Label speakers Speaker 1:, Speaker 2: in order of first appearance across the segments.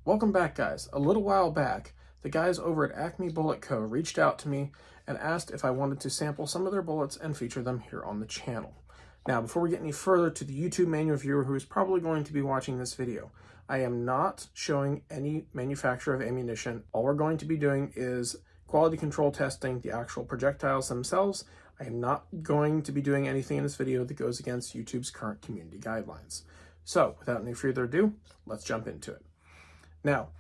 Speaker 1: Welcome back, guys. A little while back, the guys over at ACME Bullet Co reached out to me and asked if I wanted to sample some of their bullets and feature them here on the channel. Now, before we get any further, to the YouTube manual viewer who is probably going to be watching this video, I am not showing any manufacturer of ammunition. All we're going to be doing is quality control testing the actual projectiles themselves. I am not going to be doing anything in this video that goes against YouTube's current community guidelines. So, without any further ado, let's jump into it. Now,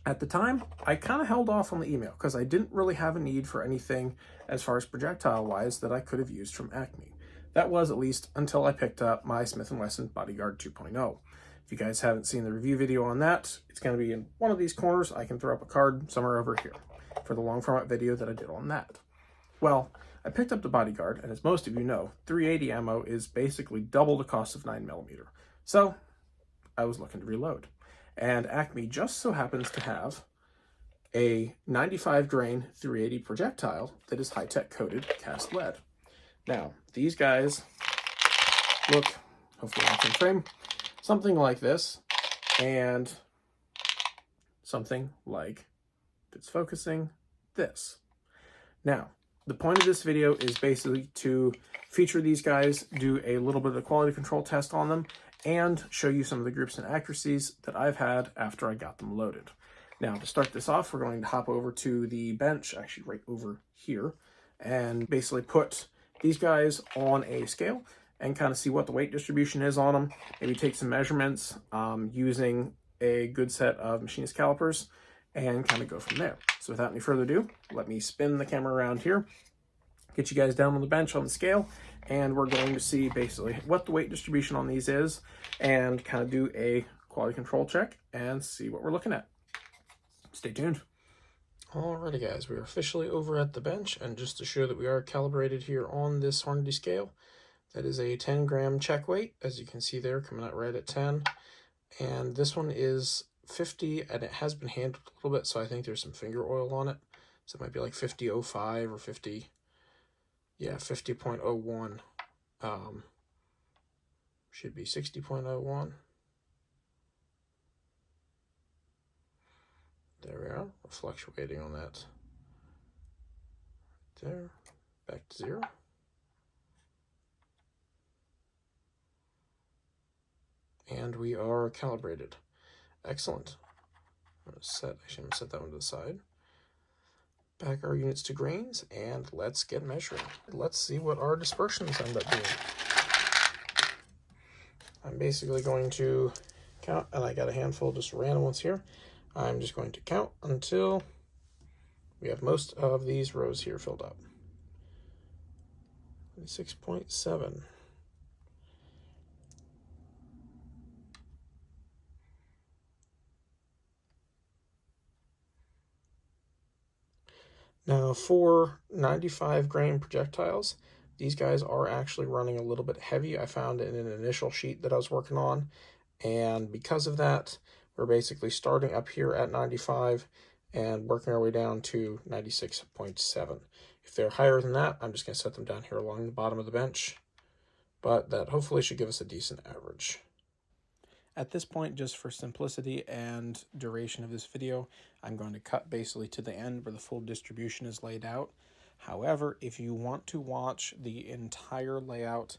Speaker 1: at the time, I kind of held off on the email because I didn't really have a need for anything as far as projectile-wise that I could have used from ACME. That was at least until I picked up my Smith & Wesson Bodyguard 2.0. If you guys haven't seen the review video on that, it's going to be in one of these corners. I can throw up a card somewhere over here for the long format video that I did on that. Well, I picked up the Bodyguard, and as most of you know, 380 ammo is basically double the cost of 9mm. So, I was looking to reload. And ACME just so happens to have a 95 grain 380 projectile that is Hi-Tek coated cast lead. Now, these guys look, hopefully I can frame, something like this, and something like, if it's focusing, this. Now, the point of this video is basically to feature these guys, do a little bit of a quality control test on them, and show you some of the groups and accuracies that I've had after I got them loaded. Now, to start this off, we're going to hop over to the bench, actually right over here, and basically put these guys on a scale and kind of see what the weight distribution is on them. Maybe take some measurements using a good set of machinist calipers and kind of go from there. So without any further ado, let me spin the camera around here, get you guys down on the bench on the scale, and we're going to see basically what the weight distribution on these is and kind of do a quality control check and see what we're looking at. Stay tuned. Alrighty guys, we are officially over at the bench, and just to show that we are calibrated here on this Hornady scale, that is a 10 gram check weight, as you can see there, coming out right at 10. And this one is 50, and it has been handled a little bit, so I think there's some finger oil on it. So it might be like 50.05 or 50, yeah, 50.01. Should be 60.01. There we are. We're fluctuating on that. There. Back to 0. And we are calibrated. Excellent. I'm going to set that one to the side. Back our units to grains, and let's get measuring. Let's see what our dispersions end up being. I'm basically going to count, and I got a handful of just random ones here. I'm just going to count until we have most of these rows here filled up. 6.7. Now, for 95 grain projectiles, these guys are actually running a little bit heavy. I found in an initial sheet that I was working on, and because of that, we're basically starting up here at 95 and working our way down to 96.7. If they're higher than that, I'm just going to set them down here along the bottom of the bench, but that hopefully should give us a decent average. At this point, just for simplicity and duration of this video, I'm going to cut basically to the end where the full distribution is laid out. However, if you want to watch the entire layout,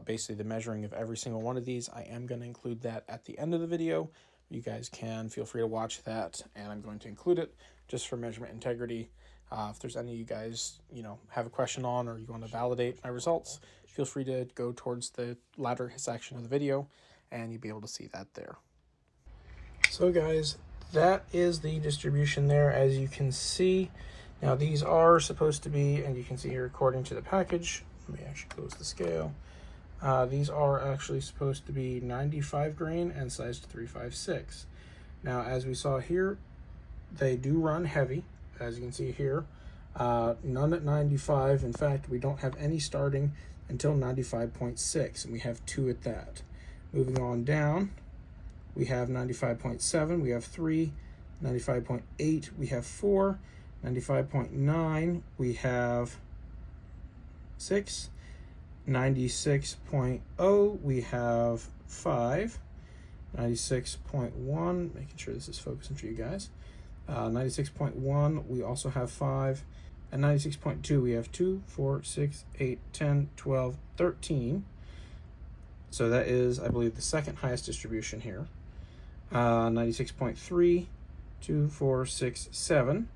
Speaker 1: basically the measuring of every single one of these, I am going to include that at the end of the video. You guys can feel free to watch that, and I'm going to include it just for measurement integrity. If there's any of you guys, have a question on, or you want to validate my results, feel free to go towards the latter section of the video, and you'll be able to see that there. So guys, that is the distribution there, as you can see. Now these are supposed to be, and you can see here according to the package, let me actually close the scale. These are actually supposed to be 95 grain and sized 356. Now, as we saw here, they do run heavy, as you can see here. None at 95. In fact, we don't have any starting until 95.6, and we have 2 at that. Moving on down, we have 95.7, we have 3, 95.8, we have 4, 95.9, we have 6, 96.0, we have 5, 96.1, making sure this is focusing for you guys. 96.1, we also have 5. And 96.2, we have 2, 4, 6, 8, 10, 12, 13. So that is, I believe, the second highest distribution here. 96.3, 2, 4, 6, 7.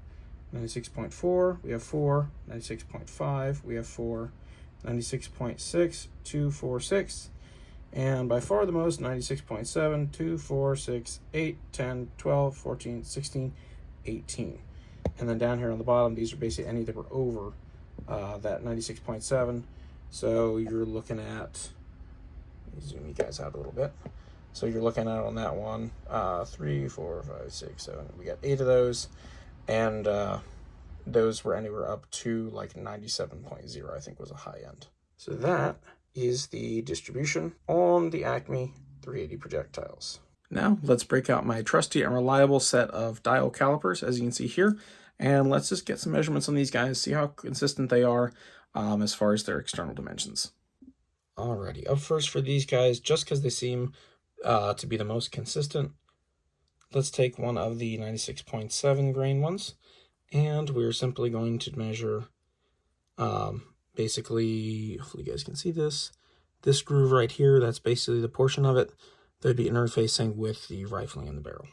Speaker 1: 96.4, we have 4. 96.5, we have 4. 96.6, 2, 4, 6. And by far the most, 96.7, 2, 4, 6, 8, 10, 12, 14, 16, 18. And then down here on the bottom, these are basically any that were over that 96.7. So you're looking at, let me zoom you guys out a little bit. So you're looking at on that one, 3, 4, 5, 6, 7. We got 8 of those. And those were anywhere up to like 97.0, I think was a high end. So that is the distribution on the ACME 380 projectiles. Now let's break out my trusty and reliable set of dial calipers, as you can see here, and let's just get some measurements on these guys, see how consistent they are as far as their external dimensions. Alrighty, up first for these guys, just because they seem to be the most consistent, let's take one of the 96.7 grain ones, and we're simply going to measure basically, hopefully you guys can see this groove right here. That's basically the portion of it that would be interfacing with the rifling in the barrel.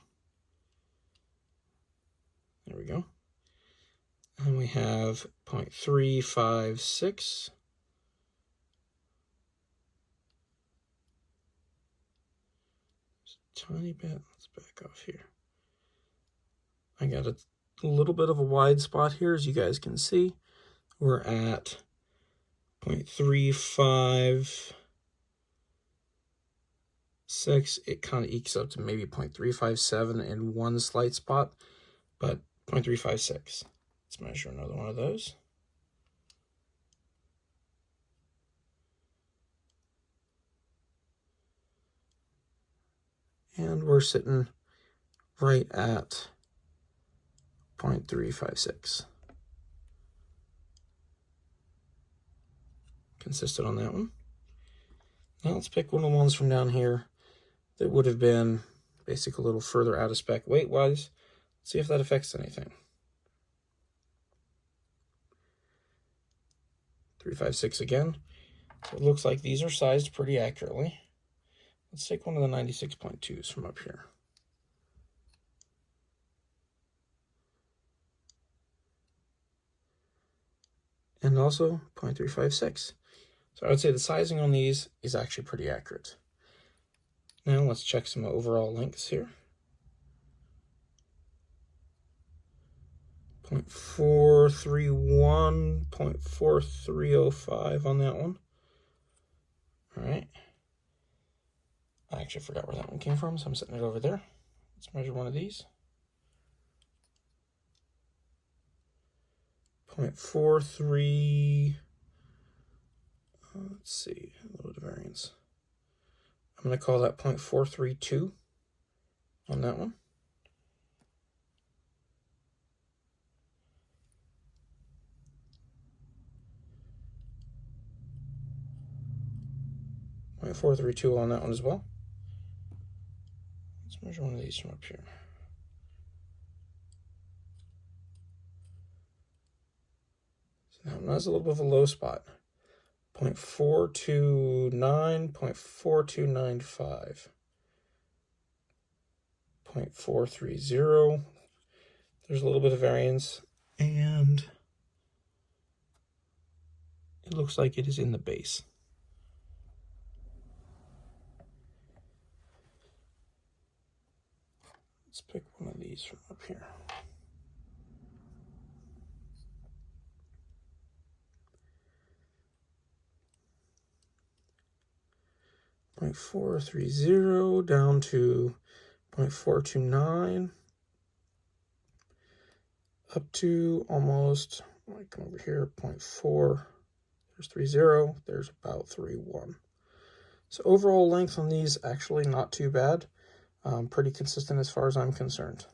Speaker 1: There we go. And we have 0.356. Just a tiny bit. Let's back off here. I got a little bit of a wide spot here, as you guys can see. We're at 0.356. It kind of ekes up to maybe 0.357 in one slight spot, but 0.356. Let's measure another one of those. And we're sitting right at 0.356. Consistent on that one. Now let's pick one of the ones from down here that would have been basically a little further out of spec weight-wise. See if that affects anything. 356 again. So it looks like these are sized pretty accurately. Let's take one of the 96.2s from up here. And also 0.356. So I would say the sizing on these is actually pretty accurate. Now let's check some overall lengths here. 0.431, 0.4305 on that one. All right. I actually forgot where that one came from, so I'm setting it over there. Let's measure one of these. 0.43. Let's see, a little bit of variance. I'm going to call that 0.432 on that one. .432 on that one as well. Let's measure one of these from up here. So that one has a little bit of a low spot. 0.429, 0.4295, 0.430. There's a little bit of variance, and it looks like it is in the base. Let's pick one of these from up here. .430 down to 0.429, up to almost, I come over here, 0.4, there's 30, there's about 3.1. So overall length on these, actually not too bad. Pretty consistent as far as I'm concerned.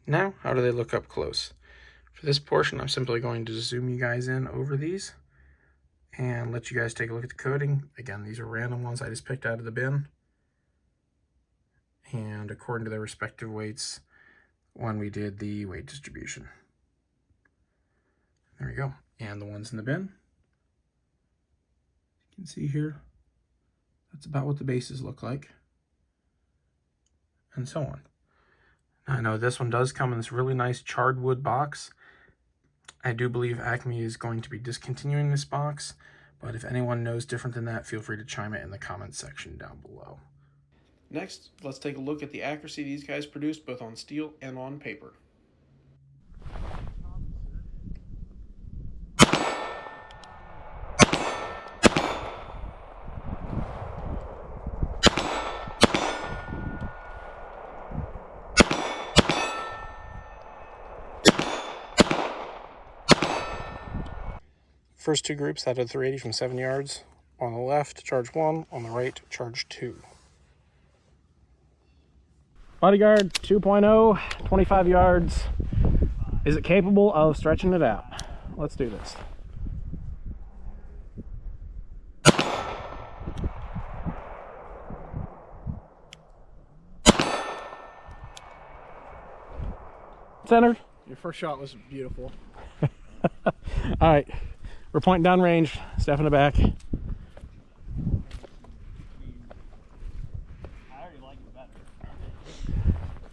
Speaker 1: Now, how do they look up close? For this portion, I'm simply going to zoom you guys in over these. and let you guys take a look at the coding. Again, these are random ones I just picked out of the bin, and according to their respective weights when we did the weight distribution. There we go. And the ones in the bin, you can see here, that's about what the bases look like, and so on. Now, I know this one does come in this really nice charred wood box. I do believe ACME is going to be discontinuing this box, but if anyone knows different than that, feel free to chime it in the comments section down below. Next, let's take a look at the accuracy these guys produced both on steel and on paper. First two groups out of 380 from 7 yards. On the left, charge 1. On the right, charge 2. Bodyguard 2.0, 25 yards. Is it capable of stretching it out? Let's do this. Centered.
Speaker 2: Your first shot was beautiful.
Speaker 1: All right. We're pointing down range, step in the back.
Speaker 2: I already like it better.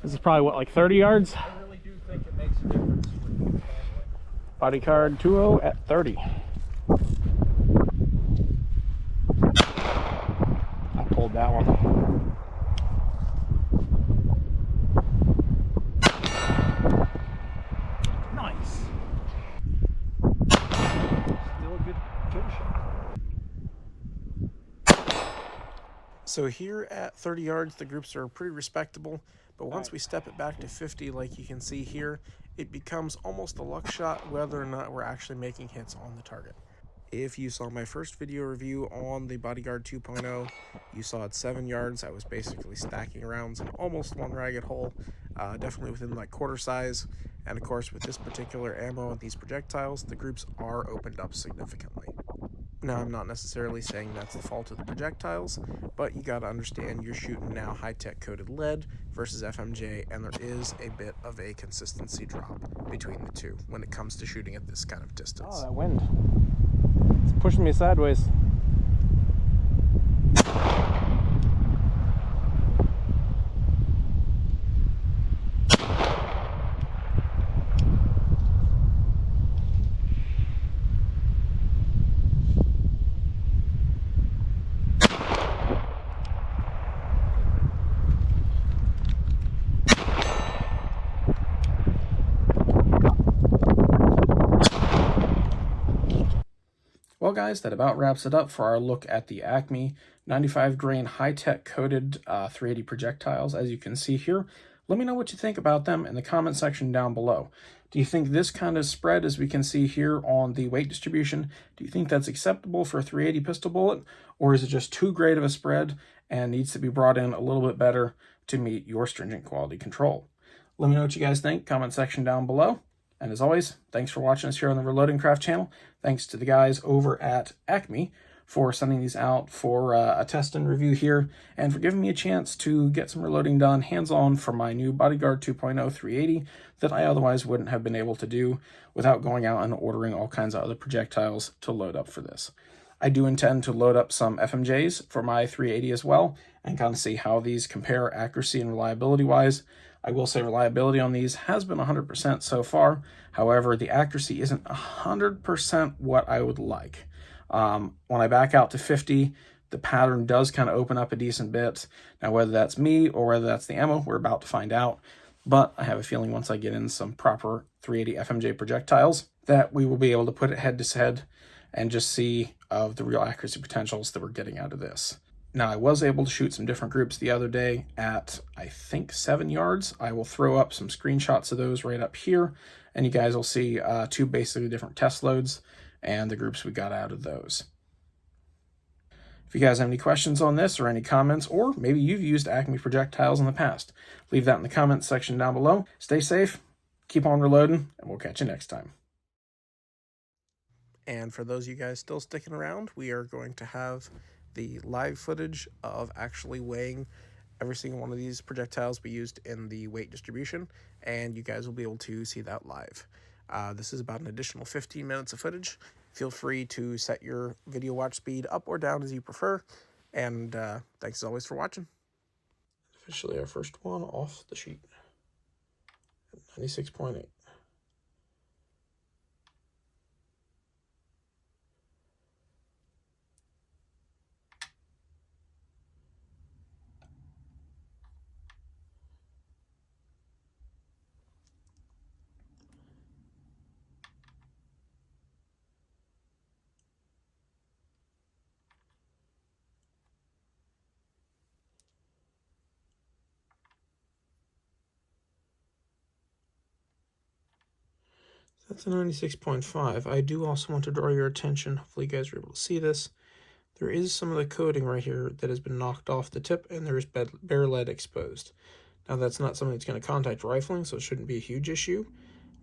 Speaker 1: This is probably what, like 30 yards?
Speaker 2: I really do think it makes a difference with the family.
Speaker 1: Body card 2.0 at 30. I pulled that one.
Speaker 2: Nice. Still a good shot.
Speaker 1: So here at 30 yards, the groups are pretty respectable, but once we step it back to 50, like you can see here, it becomes almost a luck shot whether or not we're actually making hits on the target. If you saw my first video review on the Bodyguard 2.0, you saw at 7 yards, I was basically stacking rounds in almost one ragged hole, definitely within like quarter size. And of course, with this particular ammo and these projectiles, the groups are opened up significantly. Now, I'm not necessarily saying that's the fault of the projectiles, but you gotta understand you're shooting now high-tech coated lead versus FMJ, and there is a bit of a consistency drop between the two when it comes to shooting at this kind of distance.
Speaker 3: Oh, that wind. It's pushing me sideways.
Speaker 1: Well guys, that about wraps it up for our look at the ACME 95 grain high-tech coated 380 projectiles. As you can see here, let me know what you think about them in the comment section down below. Do you think this kind of spread, as we can see here on the weight distribution, do you think that's acceptable for a 380 pistol bullet, or is it just too great of a spread and needs to be brought in a little bit better to meet your stringent quality control? Let me know what you guys think, comment section down below. And as always, thanks for watching us here on the Reloading Craft channel. Thanks to the guys over at ACME for sending these out for a test and review here, and for giving me a chance to get some reloading done hands-on for my new Bodyguard 2.0 380 that I otherwise wouldn't have been able to do without going out and ordering all kinds of other projectiles to load up for this. I do intend to load up some FMJs for my 380 as well, and kind of see how these compare accuracy and reliability-wise. I will say reliability on these has been 100% so far. However, the accuracy isn't 100% what I would like. When I back out to 50, the pattern does kind of open up a decent bit. Now, whether that's me or whether that's the ammo, we're about to find out. But I have a feeling once I get in some proper 380 FMJ projectiles that we will be able to put it head to head and just see of the real accuracy potentials that we're getting out of this. Now, I was able to shoot some different groups the other day at, I think, 7 yards. I will throw up some screenshots of those right up here, and you guys will see two basically different test loads and the groups we got out of those. If you guys have any questions on this or any comments, or maybe you've used ACME projectiles in the past, leave that in the comments section down below. Stay safe, keep on reloading, and we'll catch you next time. And for those of you guys still sticking around, we are going to have the live footage of actually weighing every single one of these projectiles we used in the weight distribution, and you guys will be able to see that live. This is about an additional 15 minutes of footage. Feel free to set your video watch speed up or down as you prefer, and thanks as always for watching. Officially our first one off the sheet. 96.8. That's a 96.5. I do also want to draw your attention, hopefully you guys are able to see this. There is some of the coating right here that has been knocked off the tip, and there is bare lead exposed. Now that's not something that's going to contact rifling, so it shouldn't be a huge issue.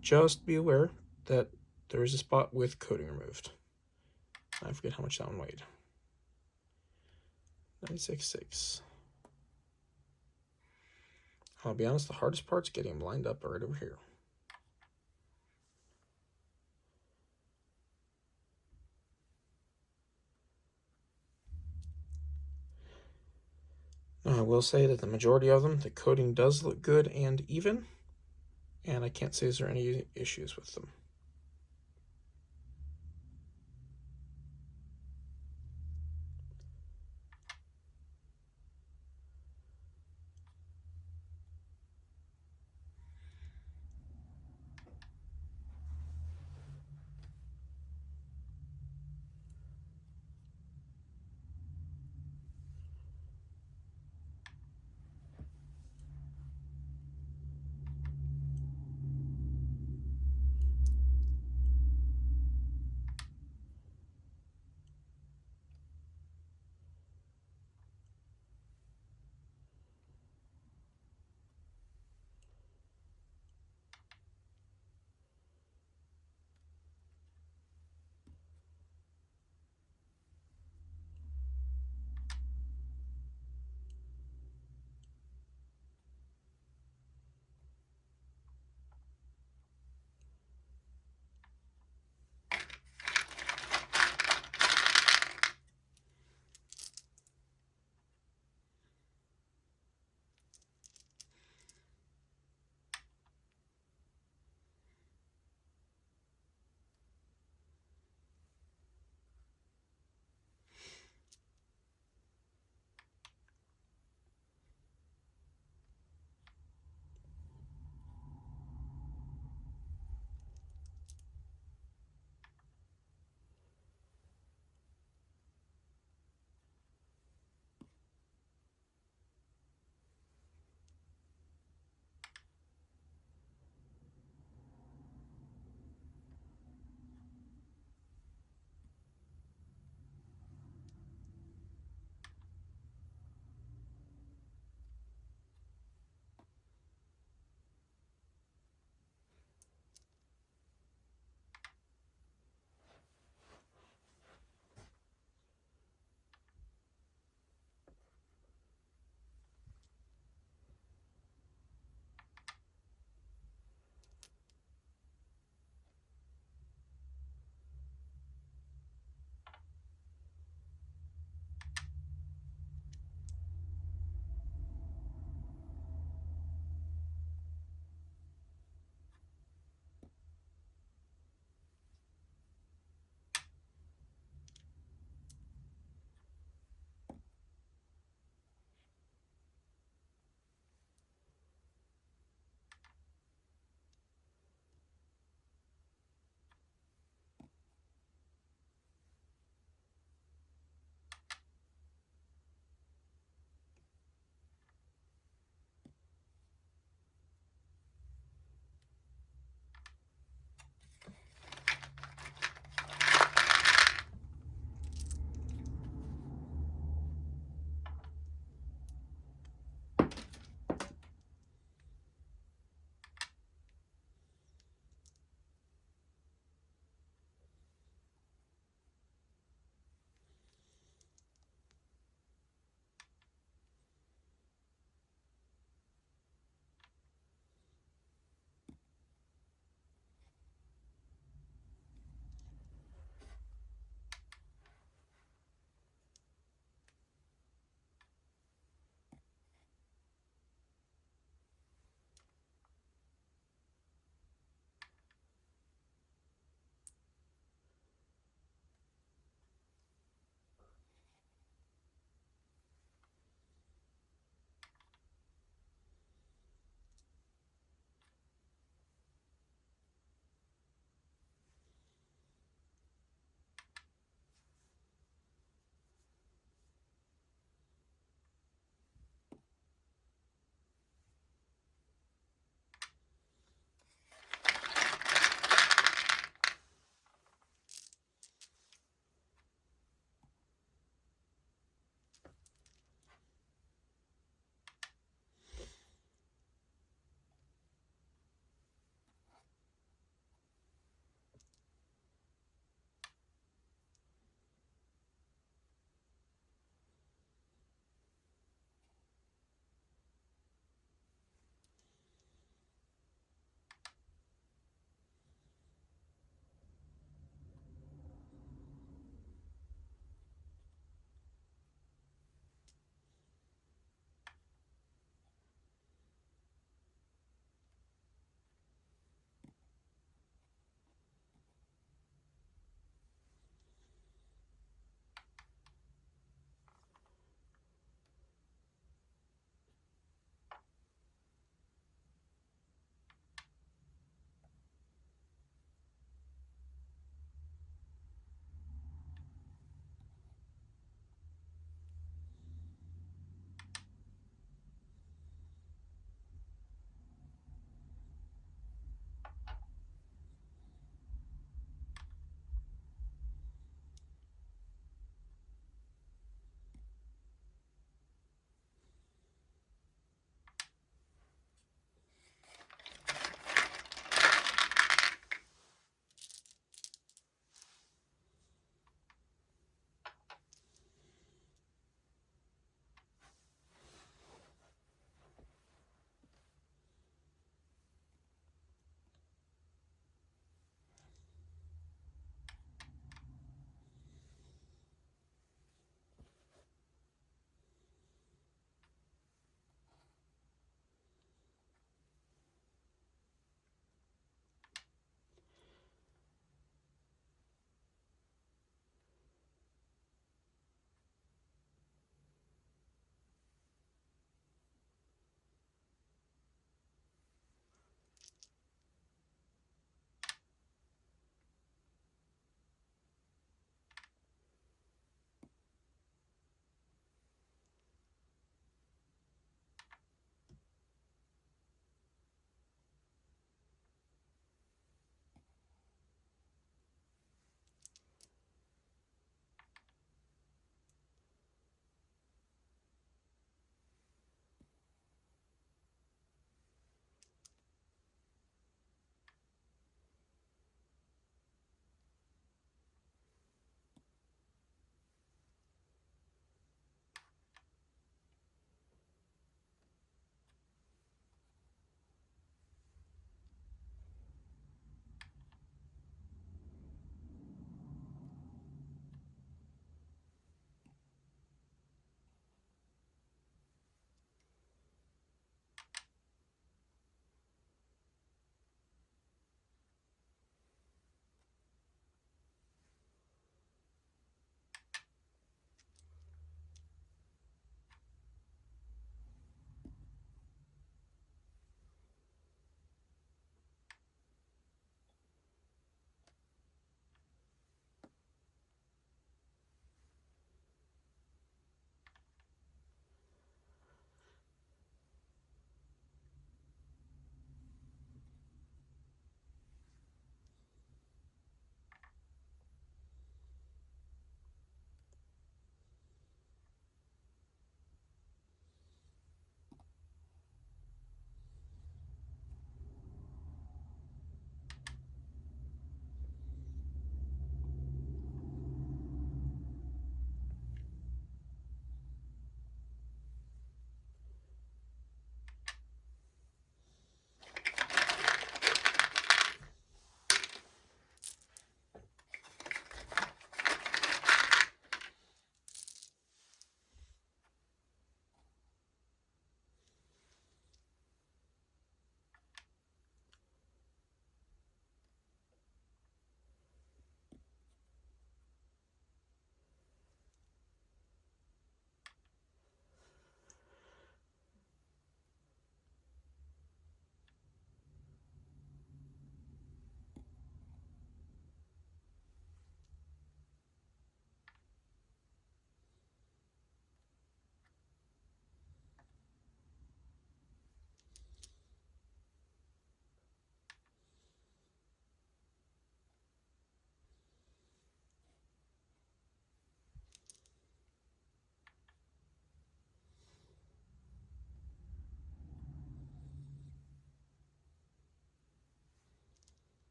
Speaker 1: Just be aware that there is a spot with coating removed. I forget how much that one weighed. 96.6. I'll be honest, the hardest part's getting them lined up right over here. Now, I will say that the majority of them, the coating does look good and even, and I can't say is there any issues with them.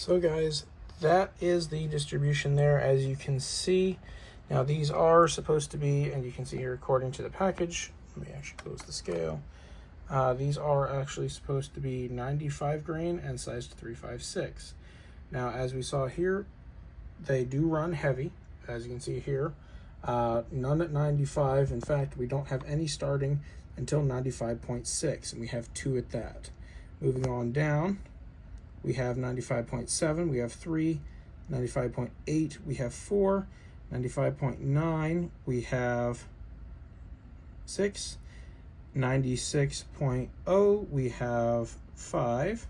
Speaker 1: So guys, that is the distribution there, as you can see. Now these are supposed to be, and you can see here according to the package, let me actually close the scale. These are actually supposed to be 95 grain and sized 356. Now, as we saw here, they do run heavy, as you can see here. None at 95. In fact, we don't have any starting until 95.6, and we have 2 at that. Moving on down, we have 95.7, we have 3, 95.8, we have 4, 95.9, we have 6, 96.0, we have 5,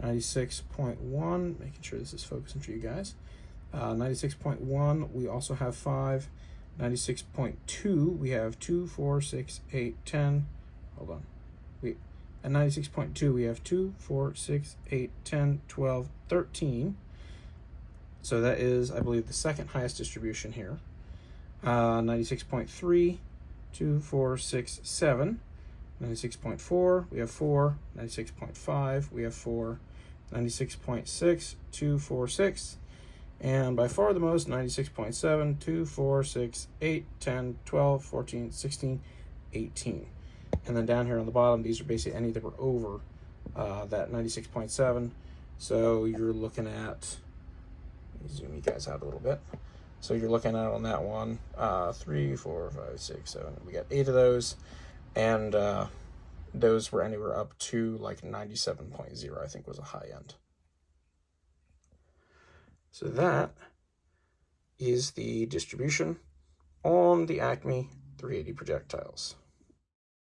Speaker 1: 96.1, making sure this is focusing for you guys. 96.1, we also have 5. 96.2, we have 2, 4, 6, 8, 10. Hold on. At 96.2, we have 2, 4, 6, 8, 10, 12, 13. So that is, I believe, the second highest distribution here. 96.3, 2, 4, 6, 7. 96.4, we have 4. 96.5, we have 4. 96.6, 2, 4, 6. And by far the most, 96.7, 2, 4, 6, 8, 10, 12, 14, 16, 18. And then down here on the bottom, these are basically any that were over that 96.7. So you're looking at, let me zoom you guys out a little bit. So you're looking at on that one, 3, 4, 5, 6, 7. We got 8 of those. And those were anywhere up to like 97.0, I think was a high end. So that is the distribution on the ACME 380 projectiles.